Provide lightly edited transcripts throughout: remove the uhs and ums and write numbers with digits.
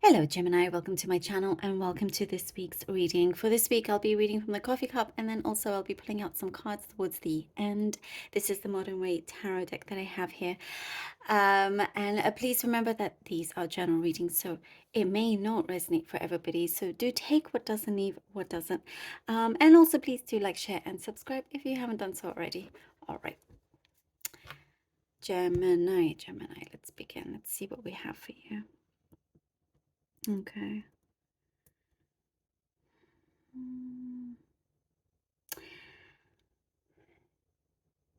Hello Gemini, welcome to my channel and welcome to this week's reading. For this week I'll be reading from the coffee cup and then also I'll be pulling out some cards towards the end. This is the Modern Way Tarot deck that I have here. And please remember that these are general readings, so it may not resonate for everybody. So do take what does and leave what doesn't. And also please do like, share and subscribe if you haven't done so already. All right. Gemini, let's begin. Let's see what we have for you. Okay.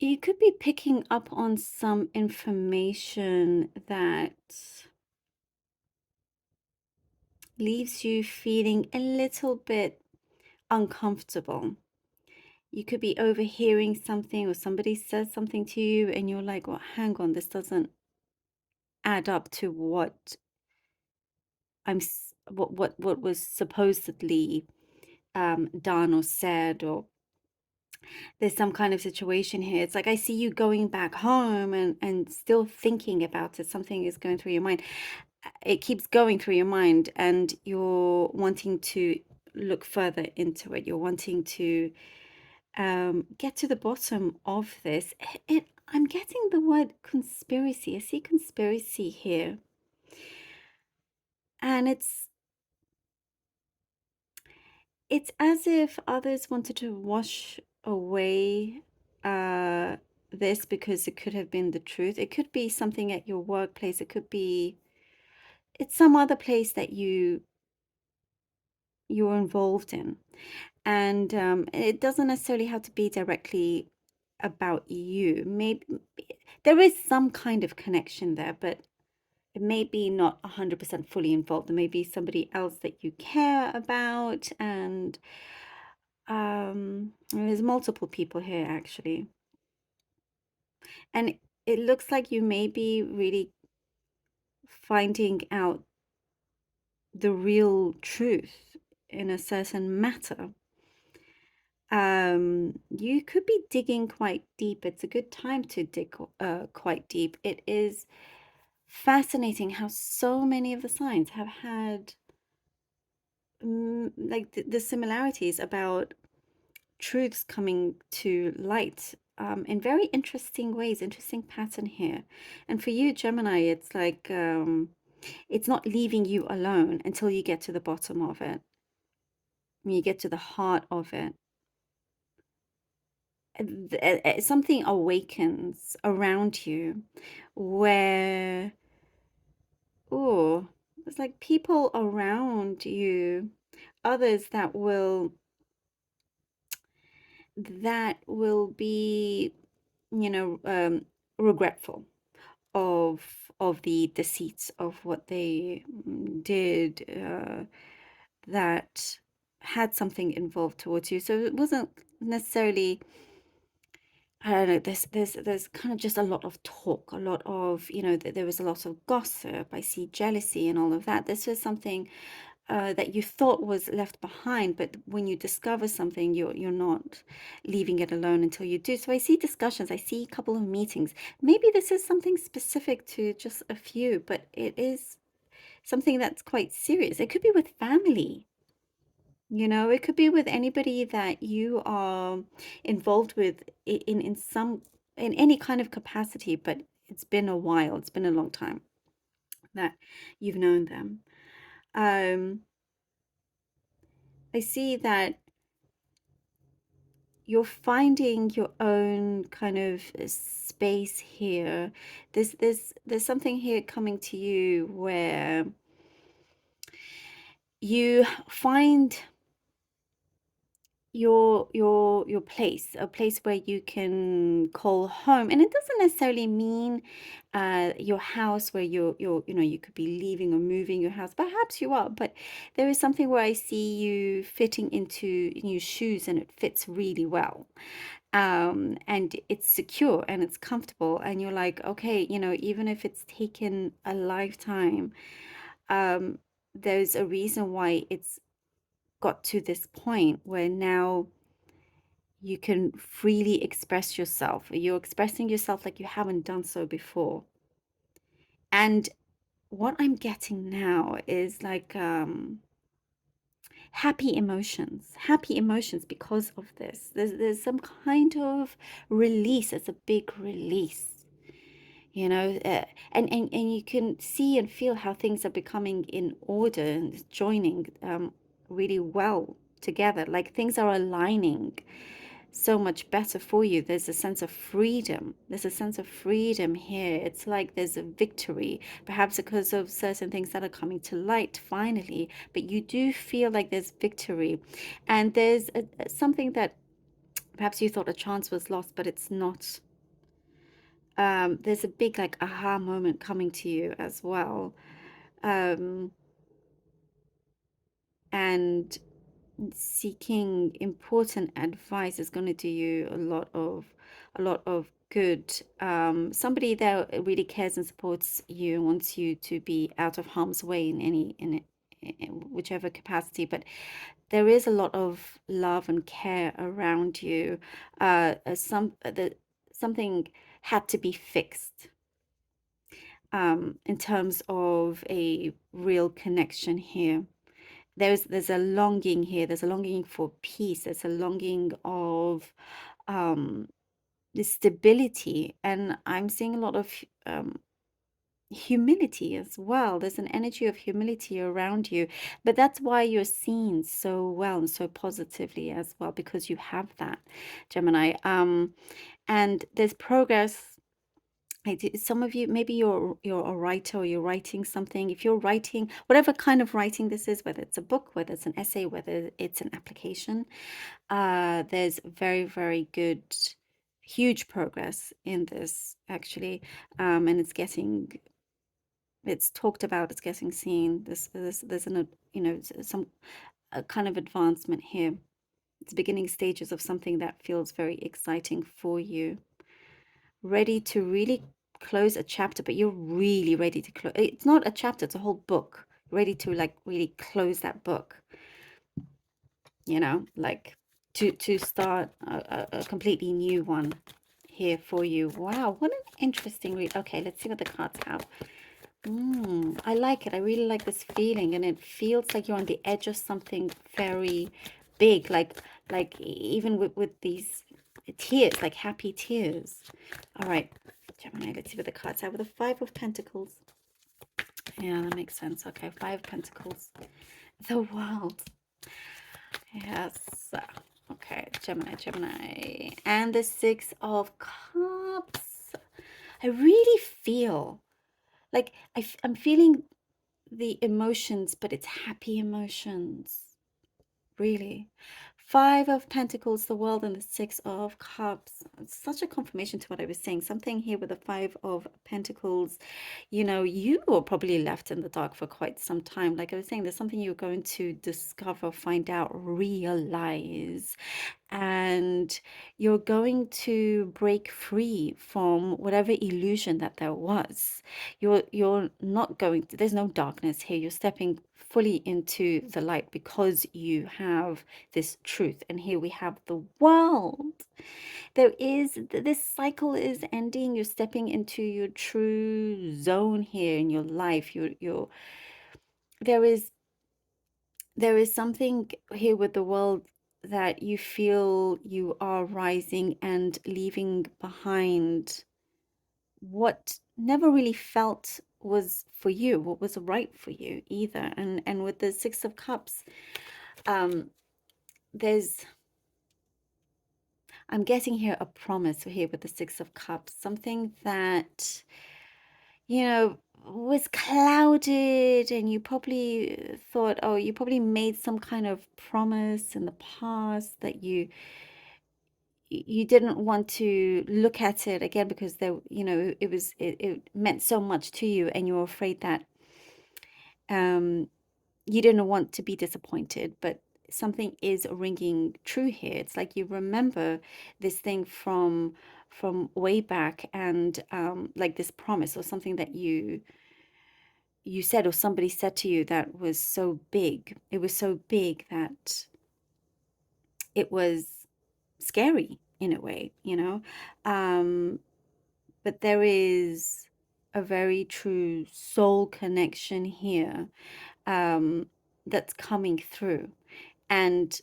You could be picking up on some information that leaves you feeling a little bit uncomfortable. You could be overhearing something or somebody says something to you and you're like, well, hang on, this doesn't add up to what what was supposedly done or said, or there's some kind of situation here. It's like I see you going back home and still thinking about it. Something is going through your mind. It keeps going through your mind and you're wanting to look further into it. You're wanting to get to the bottom of this. I'm getting the word conspiracy. I see conspiracy here. And it's as if others wanted to wash away this because it could have been the truth. It could be something at your workplace. It could be, it's some other place that you're involved in. And it doesn't necessarily have to be directly about you. Maybe there is some kind of connection there, but it may be not 100% fully involved. There may be somebody else that you care about, and there's multiple people here actually. And it looks like you may be really finding out the real truth in a certain matter. You could be digging quite deep. It's a good time to dig quite deep. It is fascinating how so many of the signs have had like the similarities about truths coming to light in very interesting ways, interesting pattern here. And for you, Gemini, it's like it's not leaving you alone until you get to the bottom of it. When you get to the heart of it, something awakens around you where, oh, it's like people around you, others that will be, you know, regretful of the deceits of what they did, that had something involved towards you. So it wasn't necessarily, I don't know, there's kind of just a lot of talk, a lot of, you know, there was a lot of gossip. I see jealousy and all of that. This was something that you thought was left behind, but when you discover something, you're not leaving it alone until you do. So I see discussions, I see a couple of meetings. Maybe this is something specific to just a few, but it is something that's quite serious. It could be with family. You know, it could be with anybody that you are involved with in some, in any kind of capacity, but it's been a while, it's been a long time that you've known them. I see that you're finding your own kind of space here. There's something here coming to you where you find your place, a place where you can call home. And it doesn't necessarily mean your house where you know, you could be leaving or moving your house. Perhaps you are, but there is something where I see you fitting into new shoes and it fits really well. And it's secure and it's comfortable, and you're like, okay, you know, even if it's taken a lifetime, there's a reason why it's got to this point where now you can freely express yourself. You're expressing yourself like you haven't done so before. And what I'm getting now is like happy emotions because of this. There's some kind of release. It's a big release, you know, and you can see and feel how things are becoming in order and joining really well together. Like things are aligning so much better for you. There's a sense of freedom. There's a sense of freedom here. It's like there's a victory, perhaps because of certain things that are coming to light finally, but you do feel like there's victory. And there's something that perhaps you thought a chance was lost, but it's not. There's a big like aha moment coming to you as well. Um, and seeking important advice is going to do you a lot of good. Somebody that really cares and supports you and wants you to be out of harm's way in in whichever capacity, but there is a lot of love and care around you. Something had to be fixed in terms of a real connection here. There's a longing here. There's a longing for peace. There's a longing of um, the stability, and I'm seeing a lot of humility as well. There's an energy of humility around you, but that's why you're seen so well and so positively as well, because you have that, Gemini. And there's progress. Some of you, maybe you're a writer or you're writing something. If you're writing, whatever kind of writing this is, whether it's a book, whether it's an essay, whether it's an application, there's very, very good, huge progress in this actually, and it's talked about, it's getting seen. There's an, some a kind of advancement here. It's beginning stages of something that feels very exciting for you, ready to really close a chapter, but you're really ready to close. It's not a chapter, it's a whole book. Ready to like really close that book, like to start a completely new one here for you. Wow, what an interesting read. Okay, let's see what the cards have. I like it. I really like this feeling, and it feels like you're on the edge of something very big, like even with these tears, like happy tears. All right, Gemini, let's see what the cards have with the Five of Pentacles. Yeah, that makes sense. Okay, Five of Pentacles. The World. Yes. Okay, Gemini. And the Six of Cups. I really feel like I'm feeling the emotions, but it's happy emotions. Really. Five of Pentacles, the World, and the Six of Cups. It's such a confirmation to what I was saying. Something here with the Five of Pentacles. You were probably left in the dark for quite some time. Like I was saying, there's something you're going to discover, find out, realize, and you're going to break free from whatever illusion that there was. You're not going to, there's no darkness here. You're stepping fully into the light because you have this truth. And here we have the world. This cycle is ending. You're stepping into your true zone here in your life. There is there is something here with the world that you feel you are rising and leaving behind what never really felt was for you, what was right for you either. And with the Six of Cups, um, there's I'm getting here a promise here with the Six of Cups, something that was clouded, and you probably thought, oh, you probably made some kind of promise in the past that you didn't want to look at it again because it meant so much to you, and you were afraid that um you didn't want to be disappointed, but something is ringing true here. It's like you remember this thing from way back, and like this promise or something that you said or somebody said to you that was so big. It was so big that it was scary in a way. But there is a very true soul connection here, um, that's coming through. And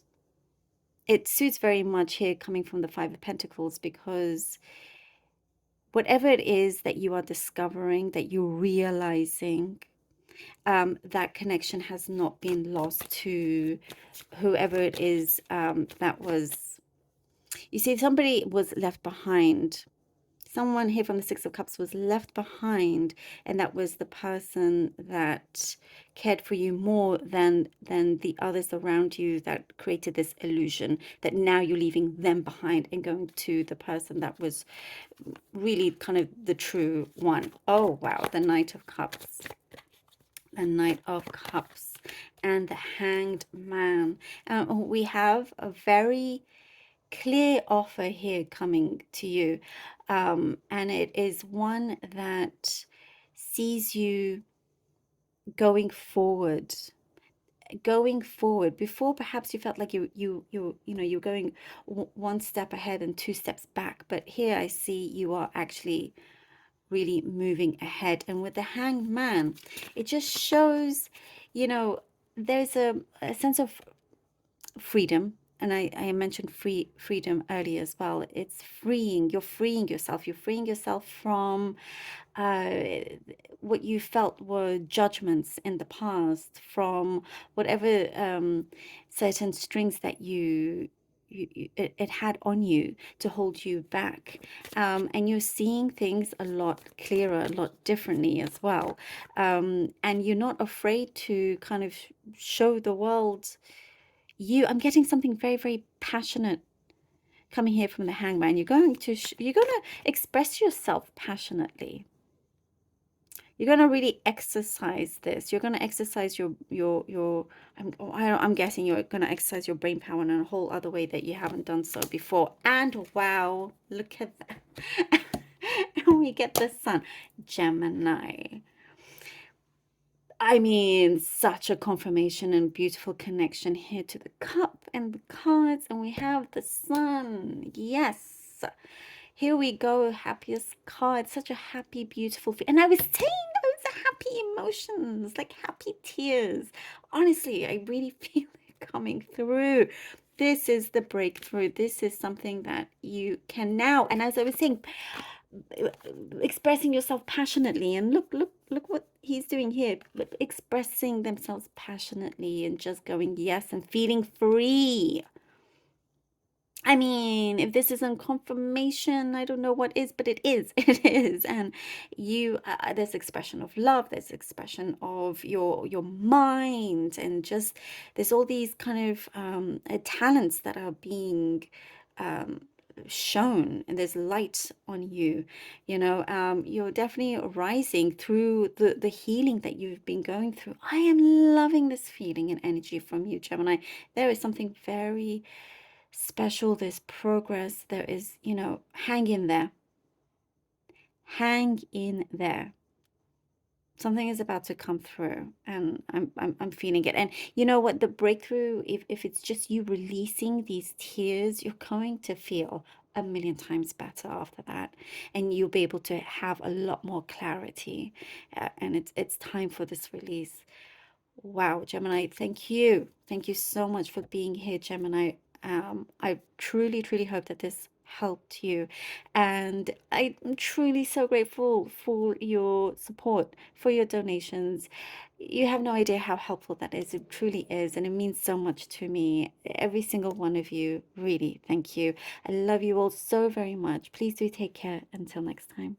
it suits very much here coming from the Five of Pentacles, because whatever it is that you are discovering, that you're realizing, that connection has not been lost to whoever it is, that was, you see, somebody was left behind. Someone here from the Six of Cups was left behind, and that was the person that cared for you more than the others around you, that created this illusion that now you're leaving them behind and going to the person that was really kind of the true one. Oh wow, the Knight of Cups. The Knight of Cups and the Hanged Man. We have a very clear offer here coming to you, and it is one that sees you going forward. Before, perhaps you felt like you're going one step ahead and two steps back, but here I see you are actually really moving ahead. And with the Hanged Man, it just shows, there's a sense of freedom. And I mentioned freedom earlier as well. It's freeing. You're freeing yourself. You're freeing yourself from uh, what you felt were judgments in the past, from whatever certain strings that it had on you to hold you back, and you're seeing things a lot clearer, a lot differently as well, and you're not afraid to kind of show the world I'm getting something very, very passionate coming here from the Hangman. You're going to express yourself passionately. You're going to really exercise this. You're going to exercise I'm guessing you're going to exercise your brain power in a whole other way that you haven't done so before. And wow, look at that. And we get the Sun. Gemini. I mean, such a confirmation and beautiful connection here to the cup and the cards. And we have the Sun. Yes. Here we go. Happiest card. Such a happy, beautiful. And I was saying those are happy emotions, like happy tears. Honestly, I really feel it coming through. This is the breakthrough. This is something that you can now. And as I was saying, expressing yourself passionately, and look what he's doing here, expressing themselves passionately and just going yes and feeling free. I mean, if this isn't confirmation, I don't know what is, but it is. It is. And there's expression of love, there's expression of your mind, and just there's all these kind of talents that are being um, shown, and there's light on you. You're definitely rising through the healing that you've been going through. I am loving this feeling and energy from you, Gemini. There is something very special, there's progress, there is, hang in there. Hang in there. Something is about to come through, and I'm feeling it. And you know what? The breakthrough, if it's just you releasing these tears, you're going to feel a million times better after that, and you'll be able to have a lot more clarity. And it's time for this release. Wow, Gemini, thank you. Thank you so much for being here, Gemini. I truly, truly hope that this helped you. And I'm truly so grateful for your support, for your donations. You have no idea how helpful that is. It truly is. And it means so much to me. Every single one of you, really, thank you. I love you all so very much. Please do take care. Until next time.